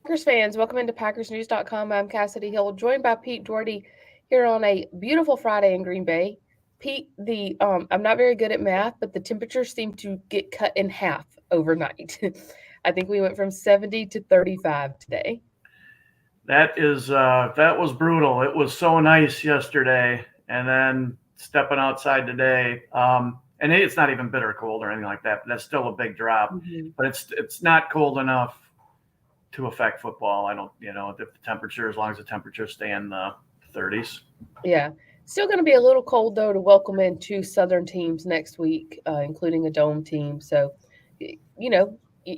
Packers fans, welcome into PackersNews.com. I'm Kassidy Hill, joined by Pete Dougherty here on a beautiful Friday in Green Bay. Pete, the I'm not very good at math, but the temperatures seem to get cut in half overnight. I think we went from 70 to 35 today. That was brutal. It was so nice yesterday, and then stepping outside today. And it's not even bitter cold or anything like that. But that's still a big drop. Mhm. But it's not cold enough to affect football. I don't, if the temperature, as long as the temperatures stay in the 30s. Yeah. Still going to be a little cold, though, to welcome in two Southern teams next week, including a dome team. So, you know,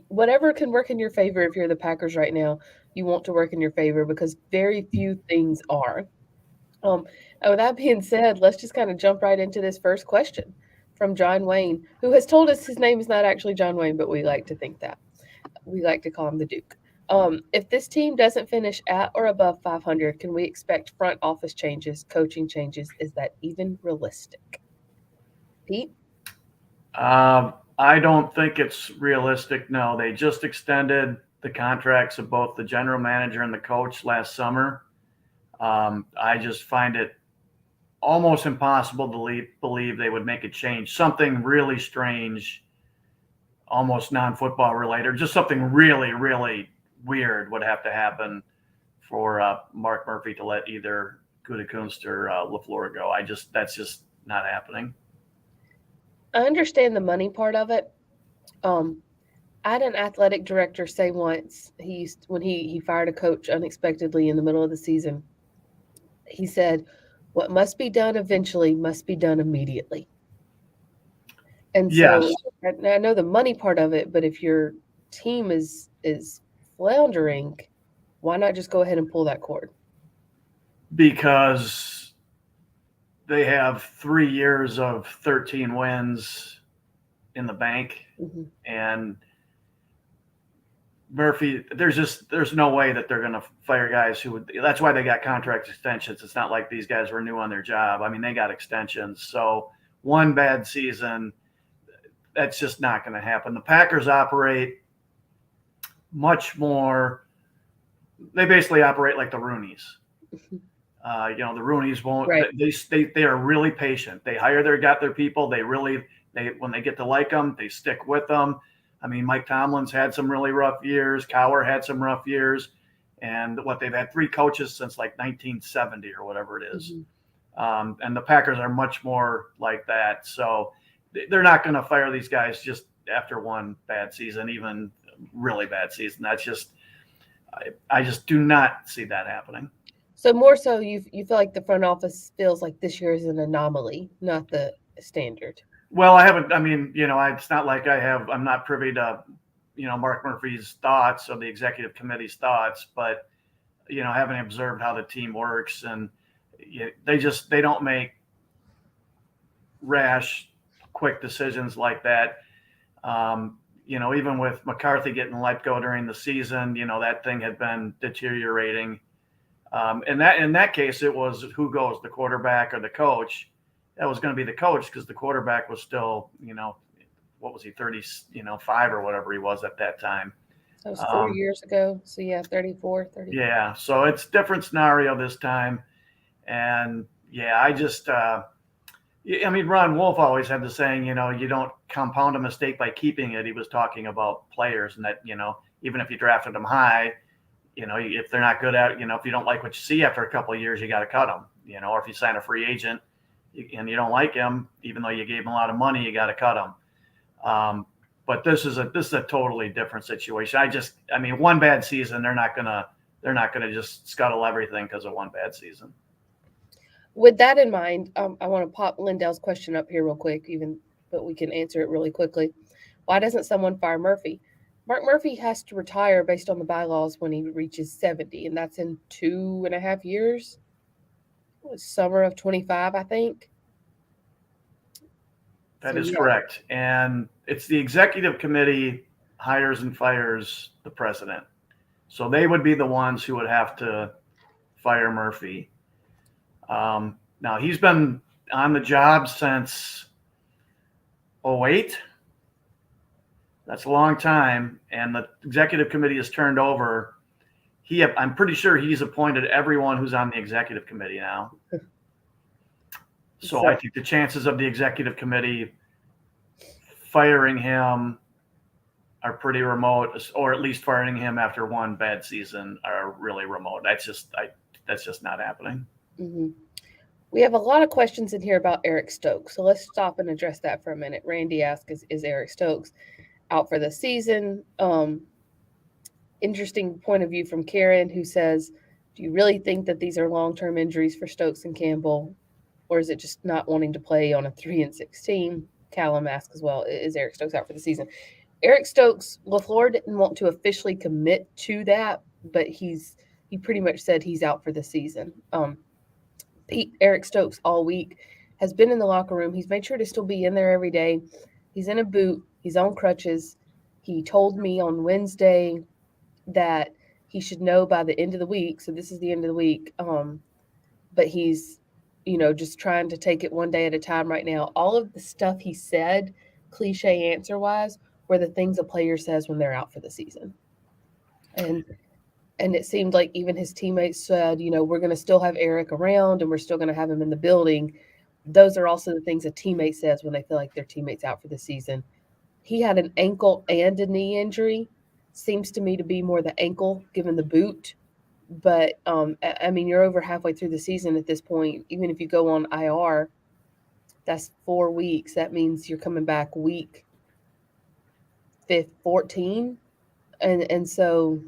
whatever can work in your favor if you're the Packers right now, you want to work in your favor because very few things are. Um, and with that being said, let's just kind of jump right into this first question from John Wayne, who has told us his name is not actually John Wayne, but we like to think that. We like to call him the Duke. If this team doesn't finish at or above 500, can we expect front office changes, coaching changes? Is that even realistic? Pete? I don't think it's realistic. No, they just extended the contracts of both the general manager and the coach last summer. I just find it almost impossible to believe they would make a change. Something really strange, almost non-football related, just something really, really weird would have to happen for Mark Murphy to let either Gutekunst or LaFleur go. That's just not happening. I understand the money part of it. Um, I had an athletic director say once when he fired a coach unexpectedly in the middle of the season. He said, "What must be done eventually must be done immediately." And Yes, so I know the money part of it, but if your team is floundering, why not just go ahead and pull that cord? because they have 3 years of 13 wins in the bank, Mhm. and Murphy, there's no way that they're going to fire guys who would. That's why they got contract extensions. It's not like these guys were new on their job. I mean, they got extensions. So one bad season, that's just not going to happen. The Packers operate much more. They basically operate like the Roonies. The Roonies won't. Right. They are really patient. They got their people. They when they get to like them, they stick with them. I mean, Mike Tomlin's had some really rough years. Cowher had some rough years, and they've had three coaches since like 1970 or whatever it is. Mhm. And the Packers are much more like that. So they're not going to fire these guys just after one bad season, even really bad season. I just do not see that happening. So more so, you feel like the front office feels like this year is an anomaly, not the standard. Well, I haven't. I mean, it's not like I'm not privy to, Mark Murphy's thoughts or the executive committee's thoughts, but I haven't observed how the team works, and they don't make rash, quick decisions like that. Even with McCarthy getting let go during the season, that thing had been deteriorating. And that in that case, it was who goes, the quarterback or the coach. That was going to be the coach because the quarterback was still, what was he, 30, 5 or whatever he was at that time. That was four Um, years ago. So yeah, 34, 35. yeah, so it's different scenario this time. And yeah, I mean, Ron Wolf always had the saying, you don't compound a mistake by keeping it. He was talking about players and that, even if you drafted them high, if they're not good at, if you don't like what you see after a couple of years, you got to cut them, or if you sign a free agent and you don't like him, even though you gave him a lot of money, you got to cut him. But this is a totally different situation. I mean, one bad season, they're not gonna just scuttle everything because of one bad season. With that in mind, I want to pop Lindell's question up here real quick, but we can answer it really quickly. Why doesn't someone fire Murphy? Mark Murphy has to retire based on the bylaws when he reaches 70, and that's in 2.5 years. Summer of 25, I think. That So is yeah. correct, and it's the executive committee hires and fires the president, so they would be the ones who would have to fire Murphy. Now he's been on the job since '08. That's a long time, and the executive committee has turned over I'm pretty sure he's appointed everyone who's on the executive committee now. So I think the chances of the executive committee firing him are pretty remote, or at least firing him after one bad season are really remote. That's just not happening. Mm-hmm. We have a lot of questions in here about Eric Stokes, so let's stop and address that for a minute. Randy asks, is Eric Stokes out for the season? Interesting point of view from Karen, who says, do you really think that these are long-term injuries for Stokes and Campbell, or is it just not wanting to play on a 3-6 team? Callum asks as well, is Eric Stokes out for the season? Eric Stokes, LaFleur didn't want to officially commit to that, but he pretty much said he's out for the season. Eric Stokes all week has been in the locker room. He's made sure to still be in there every day. He's in a boot. He's on crutches. He told me on Wednesday that he should know by the end of the week. So this is the end of the week. But he's, just trying to take it one day at a time right now. All of the stuff he said, cliche answer wise, were the things a player says when they're out for the season. And it seemed like even his teammates said, we're going to still have Eric around and we're still going to have him in the building. Those are also the things a teammate says when they feel like their teammate's out for the season. He had an ankle and a knee injury. Seems to me to be more the ankle given the boot. But, you're over halfway through the season at this point. Even if you go on IR, that's 4 weeks. That means you're coming back week 14. And so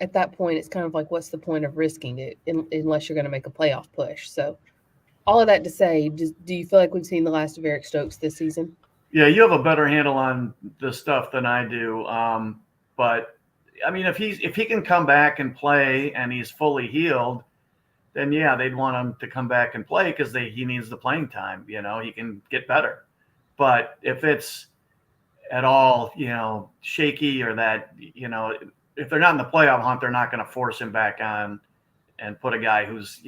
at that point, it's kind of like, what's the point of risking it unless you're going to make a playoff push? So all of that to say, do you feel like we've seen the last of Eric Stokes this season? Yeah, you have a better handle on this stuff than I do. But if he can come back and play and he's fully healed, then yeah, they'd want him to come back and play because he needs the playing time. He can get better. But if it's at all, shaky or that, if they're not in the playoff hunt, they're not going to force him back on and put a guy who's,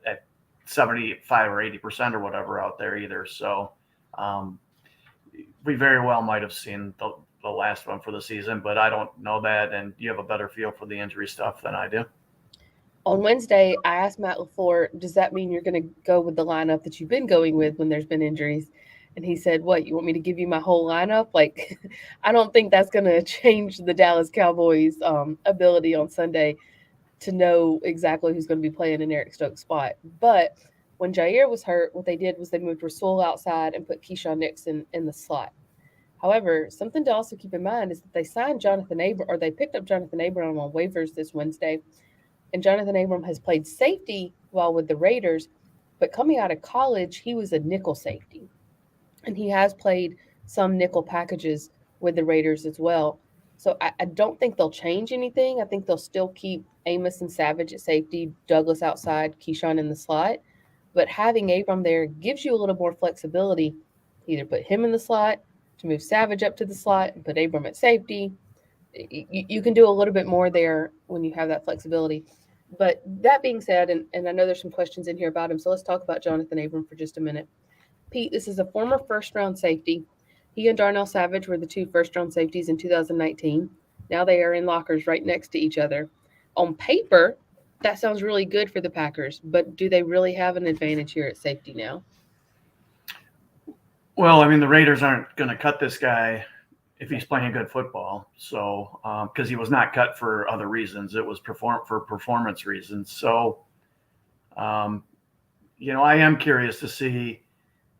at 75 or 80% or whatever out there either. So we very well might have seen the last one for the season, but I don't know that. And you have a better feel for the injury stuff than I do. On Wednesday, I asked Matt LaFleur, does that mean you're going to go with the lineup that you've been going with when there's been injuries? And he said, what, you want me to give you my whole lineup? Like, I don't think that's going to change the Dallas Cowboys' ability on Sunday to know exactly who's going to be playing in Eric Stokes' spot. But when Jair was hurt, what they did was they moved Rasul outside and put Keyshawn Nixon in the slot. However, something to also keep in mind is that they signed Jonathan Abram, or they picked up Jonathan Abram on waivers this Wednesday. And Jonathan Abram has played safety while with the Raiders, but coming out of college, he was a nickel safety. And he has played some nickel packages with the Raiders as well. So I don't think they'll change anything. I think they'll still keep Amos and Savage at safety, Douglas outside, Keyshawn in the slot. But having Abram there gives you a little more flexibility. Either put him in the slot, to move Savage up to the slot, and put Abram at safety. You can do a little bit more there when you have that flexibility. But that being said, and I know there's some questions in here about him, so let's talk about Jonathan Abram for just a minute. Pete, this is a former first-round safety. He and Darnell Savage were the two first-round safeties in 2019. Now they are in lockers right next to each other. On paper, that sounds really good for the Packers, but do they really have an advantage here at safety now? Well, the Raiders aren't going to cut this guy if he's playing good football. So, because he was not cut for other reasons, it was for performance reasons. So, I am curious to see,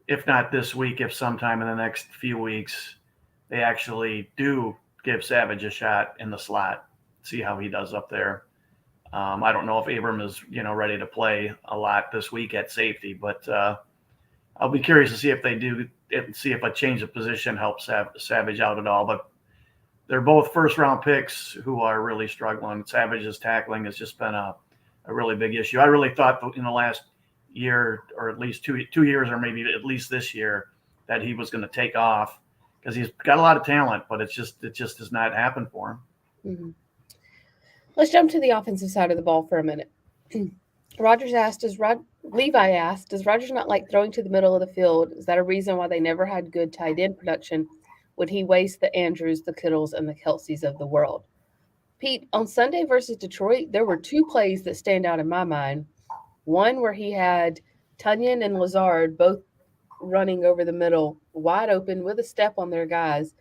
if not this week, if sometime in the next few weeks, they actually do give Savage a shot in the slot, see how he does up there. I don't know if Abram is, ready to play a lot this week at safety, but I'll be curious to see if they do, see if a change of position helps Savage out at all. But they're both first-round picks who are really struggling. Savage's tackling has just been a really big issue. I really thought in the last year, or at least two years, or maybe at least this year, that he was going to take off because he's got a lot of talent, but it just does not happen for him. Mm-hmm. Let's jump to the offensive side of the ball for a minute. Levi asked, does Rodgers not like throwing to the middle of the field? Is that a reason why they never had good tight end production? Would he waste the Andrews, the Kittles, and the Kelseys of the world? Pete, on Sunday versus Detroit, there were two plays that stand out in my mind. One where he had Tunyon and Lazard both running over the middle, wide open with a step on their guys,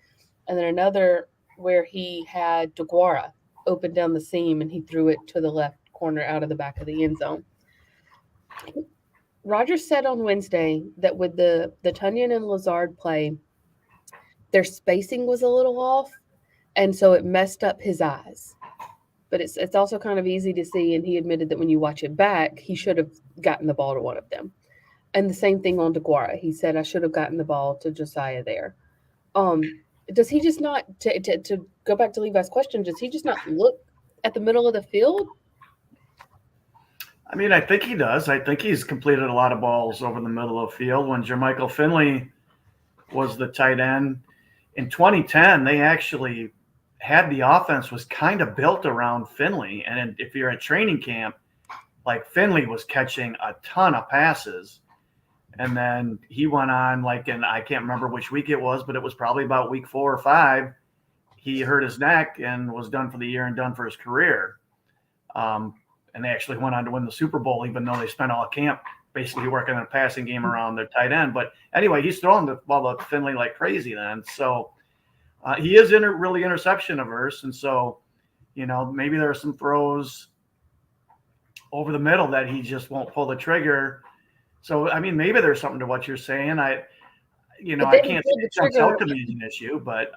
and then another where he had DeGuara open down the seam and he threw it to the left corner out of the back of the end zone. Rogers said on Wednesday that with the Tunyon and Lazard play, their spacing was a little off, and so it messed up his eyes. But it's also kind of easy to see, and he admitted that when you watch it back, he should have gotten the ball to one of them. And the same thing on DeGuara. He said, I should have gotten the ball to Josiah there. Does he just not, to go back to Levi's question, does he just not look at the middle of the field? I mean, I think he does. I think he's completed a lot of balls over the middle of the field. When Jermichael Finley was the tight end in 2010, they actually had the offense was kind of built around Finley. And if you're at training camp, like Finley was catching a ton of passes. And then he went on, like, and I can't remember which week it was, but it was probably about week 4 or 5. He hurt his neck and was done for the year and done for his career. And they actually went on to win the Super Bowl, even though they spent all camp basically working on a passing game around their tight end. But anyway, he's throwing the ball to Finley like crazy then. So he is really interception averse. And so, maybe there are some throws over the middle that he just won't pull the trigger. So, I mean, maybe there's something to what you're saying. I can't say it jumps out to me as an issue, but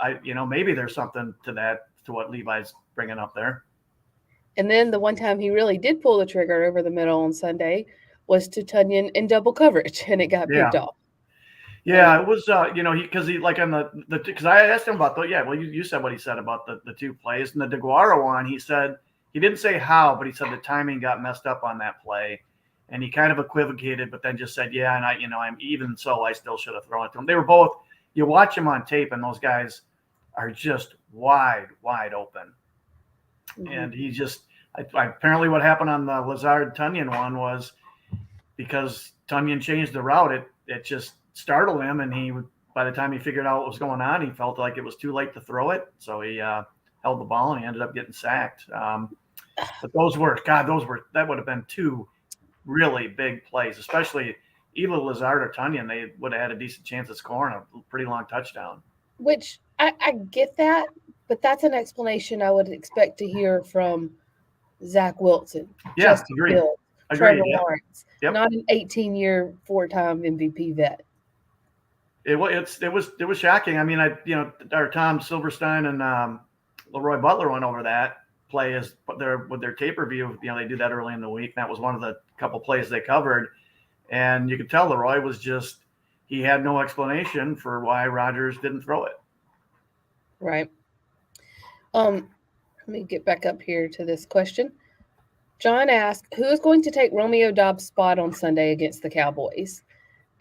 maybe there's something to that, to what Levi's bringing up there. And then the one time he really did pull the trigger over the middle on Sunday was to Tunyon in double coverage, and it got picked off. Yeah, it was, because he like on because I asked him about you said what he said about the two plays. And the DeGuara one, he said, he didn't say how, but he said the timing got messed up on that play. And he kind of equivocated, but then just said, yeah, and I'm even so, I still should have thrown it to him. They were both, you watch them on tape, and those guys are just wide open. Mm-hmm. And he just, apparently what happened on the Lazard-Tunyon one was because Tunyon changed the route, it just startled him, and by the time he figured out what was going on, he felt like it was too late to throw it. So he held the ball, and he ended up getting sacked. But that would have been two really big plays, especially either Lazard or Tunyon. They would have had a decent chance of scoring a pretty long touchdown. Which I get that, but that's an explanation I would expect to hear from Zach Wilson, Justin Fields, Trevor Lawrence, not an 18-year 4-time MVP vet. It was shocking. I mean, our Tom Silverstein and Leroy Butler went over that play with their tape review. They do that early in the week. That was one of the couple plays they covered, and you could tell Leroy was he had no explanation for why Rodgers didn't throw it. Right. Let me get back up here to this question. John asked, who is going to take Romeo Doubs' spot on Sunday against the Cowboys?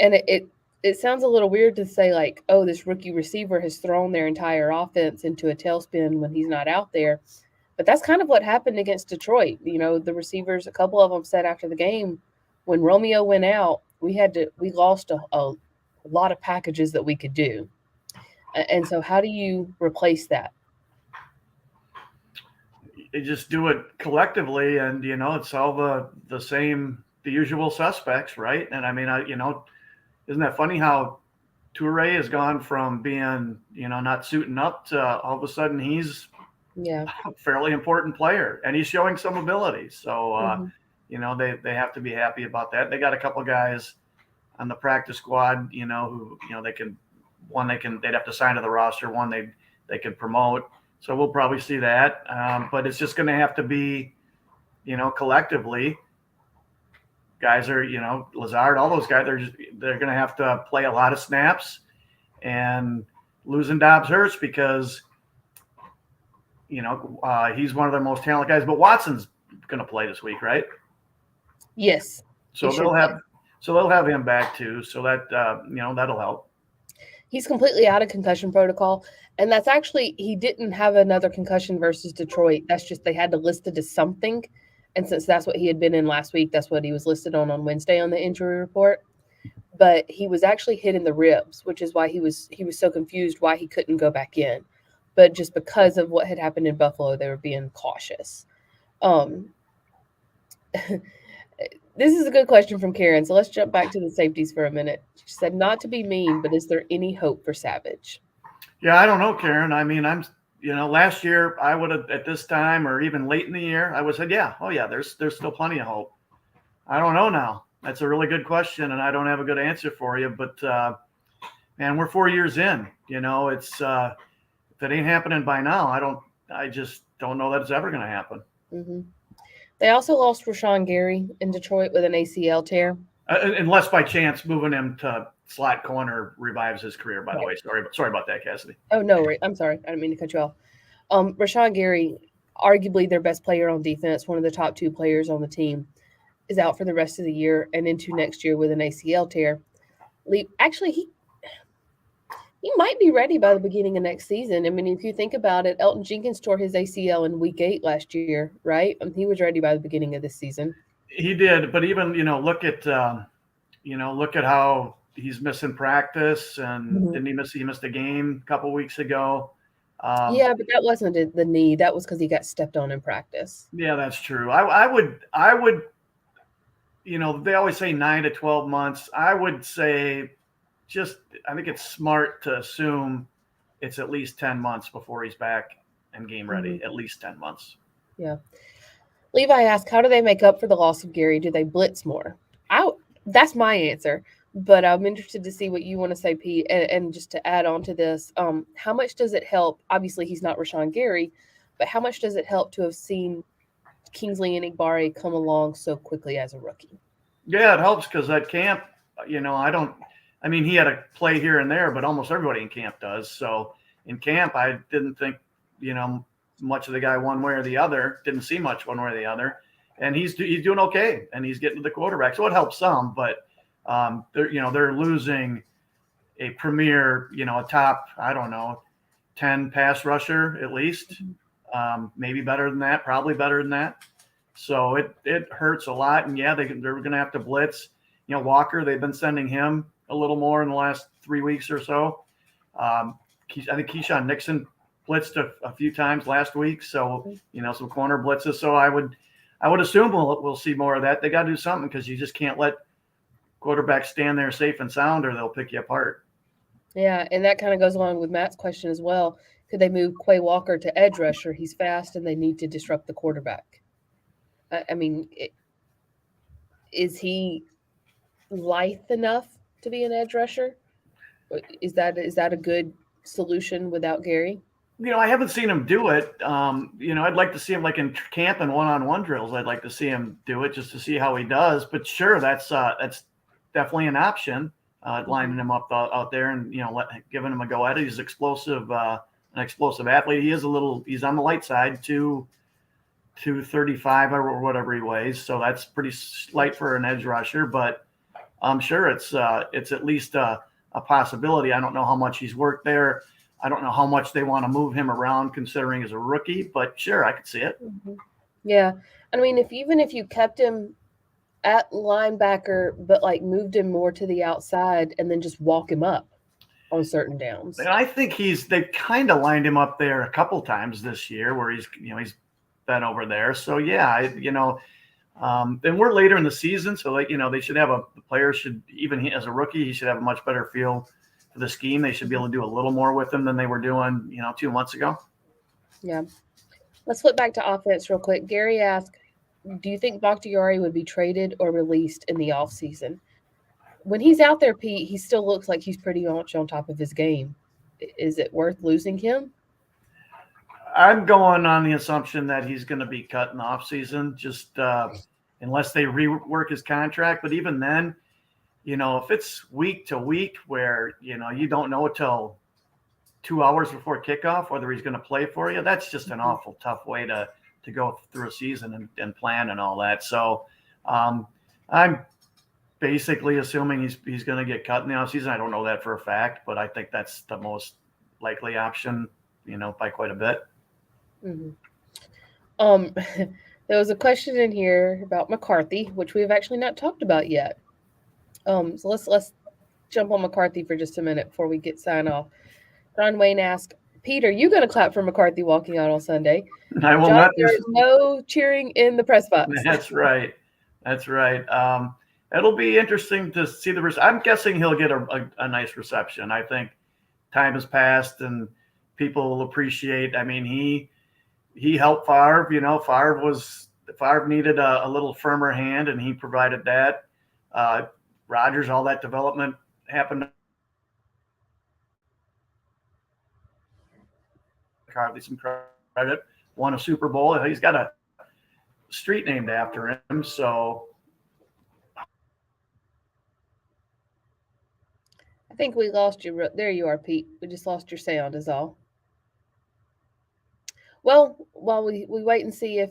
And it sounds a little weird to say, like, oh, this rookie receiver has thrown their entire offense into a tailspin when he's not out there. But that's kind of what happened against Detroit. The receivers, a couple of them said after the game, when Romeo went out, we lost a lot of packages that we could do. And so how do you replace that? You just do it collectively, and it's all the usual suspects, right? And I mean, isn't that funny how Toure has gone from being not suiting up to all of a sudden he's a fairly important player, and he's showing some ability. So they have to be happy about that. They got a couple guys on the practice squad, who they'd have to sign to the roster. One they could promote. So we'll probably see that. But it's just going to have to be, collectively. Guys are, Lazard, all those guys, they're going to have to play a lot of snaps, and losing Doubs hurts because, he's one of their most talented guys. But Watson's going to play this week, right? Yes. So they'll have him back too. So that that'll help. He's completely out of concussion protocol. And that's actually, he didn't have another concussion versus Detroit. That's just, they had to list it as something. And since that's what he had been in last week, that's what he was listed on Wednesday on the injury report. But he was actually hit in the ribs, which is why he was so confused why he couldn't go back in. but just because of what had happened in Buffalo, they were being cautious. Um, this is a good question from Karen. So let's jump back to the safeties for a minute. She said, "Not to be mean, but is there any hope for Savage?" Yeah, I don't know, Karen. I mean, last year I would have at this time or even late in the year, I would have said, yeah, oh yeah, there's still plenty of hope. I don't know now. That's a really good question, and I don't have a good answer for you. But man, we're 4 years in. It's if it ain't happening by now, I just don't know that it's ever going to happen. Hmm. They also lost Rashawn Gary in Detroit with an ACL tear. Unless by chance moving him to slot corner revives his career. By the Right. way, sorry about that, Kassidy. Oh no, right. I'm sorry. I didn't mean to cut you off. Rashawn Gary, arguably their best player on defense, one of the top two players on the team, is out for the rest of the year and into next year with an ACL tear. Actually, he might be ready by the beginning of next season. I mean, if you think about it, Elton Jenkins tore his ACL in Week 8 last year, right? He was ready by the beginning of this season. He did, but even look at how he's missing practice, and Mhm. didn't he missed a game a couple weeks ago. Um, Yeah, but that wasn't the knee. That was because he got stepped on in practice. yeah, that's true. I would they always say 9 to 12 months. I would say just I think it's smart to assume it's at least 10 months before he's back and game Hmm. ready. At least 10 months. Yeah. Levi asked, "How do they make up for the loss of Gary? Do they blitz more?" I That's my answer, but I'm interested to see what you want to say, Pete. And just to add on to this, how much does it help? Obviously, he's not Rashawn Gary, but how much does it help to have seen Kingsley and Igbare come along so quickly as a rookie? Yeah, it helps because at camp, I don't. I mean, he had a play here and there, but almost everybody in camp does. So in camp, I didn't think, you know, much of the guy one way or the other. Didn't see much one way or the other, and he's doing okay, and he's getting to the quarterback, so it helps some. But they're losing a premier, a top, I don't know, 10 pass rusher at least, maybe better than that, probably better than that. So it hurts a lot. And yeah, they're going to have to blitz. Walker, they've been sending him a little more in the last 3 weeks or so. I think Keyshawn Nixon blitzed a few times last week. So, some corner blitzes. So I would assume we'll see more of that. They got to do something because you just can't let quarterbacks stand there safe and sound or they'll pick you apart. Yeah, and that kind of goes along with Matt's question as well. Could they move Quay Walker to edge rusher? He's fast, and they need to disrupt the quarterback. I mean, is he lithe enough to be an edge rusher? Is that a good solution without Gary? I haven't seen him do it. I'd like to see him like in camp and one-on-one drills. I'd like to see him do it just to see how he does. But sure, that's definitely an option. Lining him up out there and giving him a go at it. He's explosive, an explosive athlete. He's on the light side, 235 or whatever he weighs. So that's pretty light for an edge rusher. But I'm sure it's at least a possibility. I don't know how much he's worked there. I don't know how much they want to move him around considering he's a rookie, but sure, I could see it. Mhm. Yeah, I mean, if you kept him at linebacker, but like moved him more to the outside, and then just walk him up on certain And downs. I think they've kind of lined him up there a couple times this year where he's been over there. So yeah, and we're later in the season, so they should have the player should even as a rookie he should have a much better feel for the scheme. They should be able to do a little more with him than they were doing 2 months ago. Yeah. Let's flip back to offense real quick. Gary asked, "Do you think Bakhtiari would be traded or released in the offseason?" When he's out there, Pete, he still looks like he's pretty much on top of his game. Is it worth losing him? I'm going on the assumption that he's going to be cut in the offseason, just unless they rework his contract. But even then, if it's week to week where you don't know till 2 hours before kickoff whether he's going to play for you, that's just an Mhm. awful tough way to go through a season and plan and all that. So I'm basically assuming he's going to get cut in the offseason. I don't know that for a fact, but I think that's the most likely option, by quite a bit. Mhm. Um, there was a question in here about McCarthy, which we have actually not talked about yet. So let's jump on McCarthy for just a minute before we get sign off. John Wayne asked, Pete, are you going to clap for McCarthy walking out on Sunday? I will Johnny, not there miss. is no cheering in the press box. That's right. That's right. It'll be interesting to see the. I'm guessing he'll get a nice reception. I think time has passed and people will appreciate. I mean, he helped Favre. You know, Favre needed a little firmer hand, and he provided that. Uh, Rodgers, all that development happened. McCarthy some credit. Won a Super Bowl. He's got a street named after him. So I think we lost you. There you are, Pete. We just lost your sound, is all. Well, while we wait and see if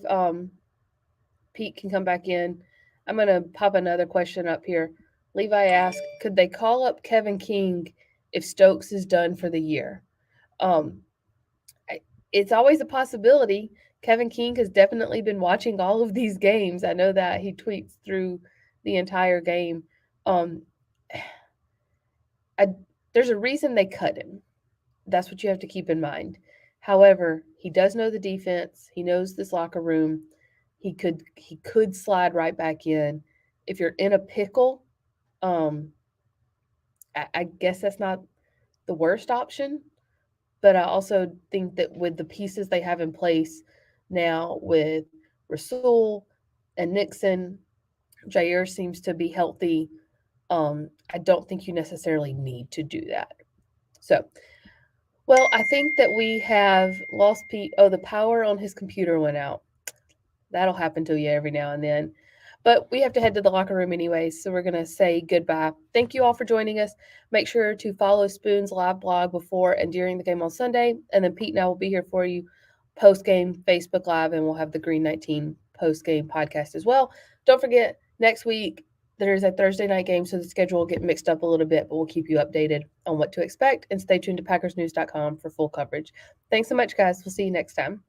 Pete can come back in, I'm going to pop another question up here. Levi asked, could they call up Kevin King if Stokes is done for the year? Um, it's always a possibility. Kevin King has definitely been watching all of these games. I know that he tweets through the entire game. Um, I, there's a reason they cut him. That's what you have to keep in mind. However, he does know the defense. He knows this locker room. He could slide right back in. If you're in a pickle, um, I guess that's not the worst option. But I also think that with the pieces they have in place now, with Rasul and Nixon, Jair seems to be healthy. I don't think you necessarily need to do that. So, well, I think that we have lost Pete. Oh, the power on his computer went out. That'll happen to you every now and then. But we have to head to the locker room anyways, so we're going to say goodbye. Thank you all for joining us. Make sure to follow Spoon's live blog before and during the game on Sunday. And then Pete and I will be here for you post game Facebook Live, and we'll have the Green 19 post game podcast as well. Don't forget, next week there's a Thursday night game, so the schedule will get mixed up a little bit, but we'll keep you updated on what to expect. And stay tuned to PackersNews.com for full coverage. Thanks so much, guys. We'll see you next time.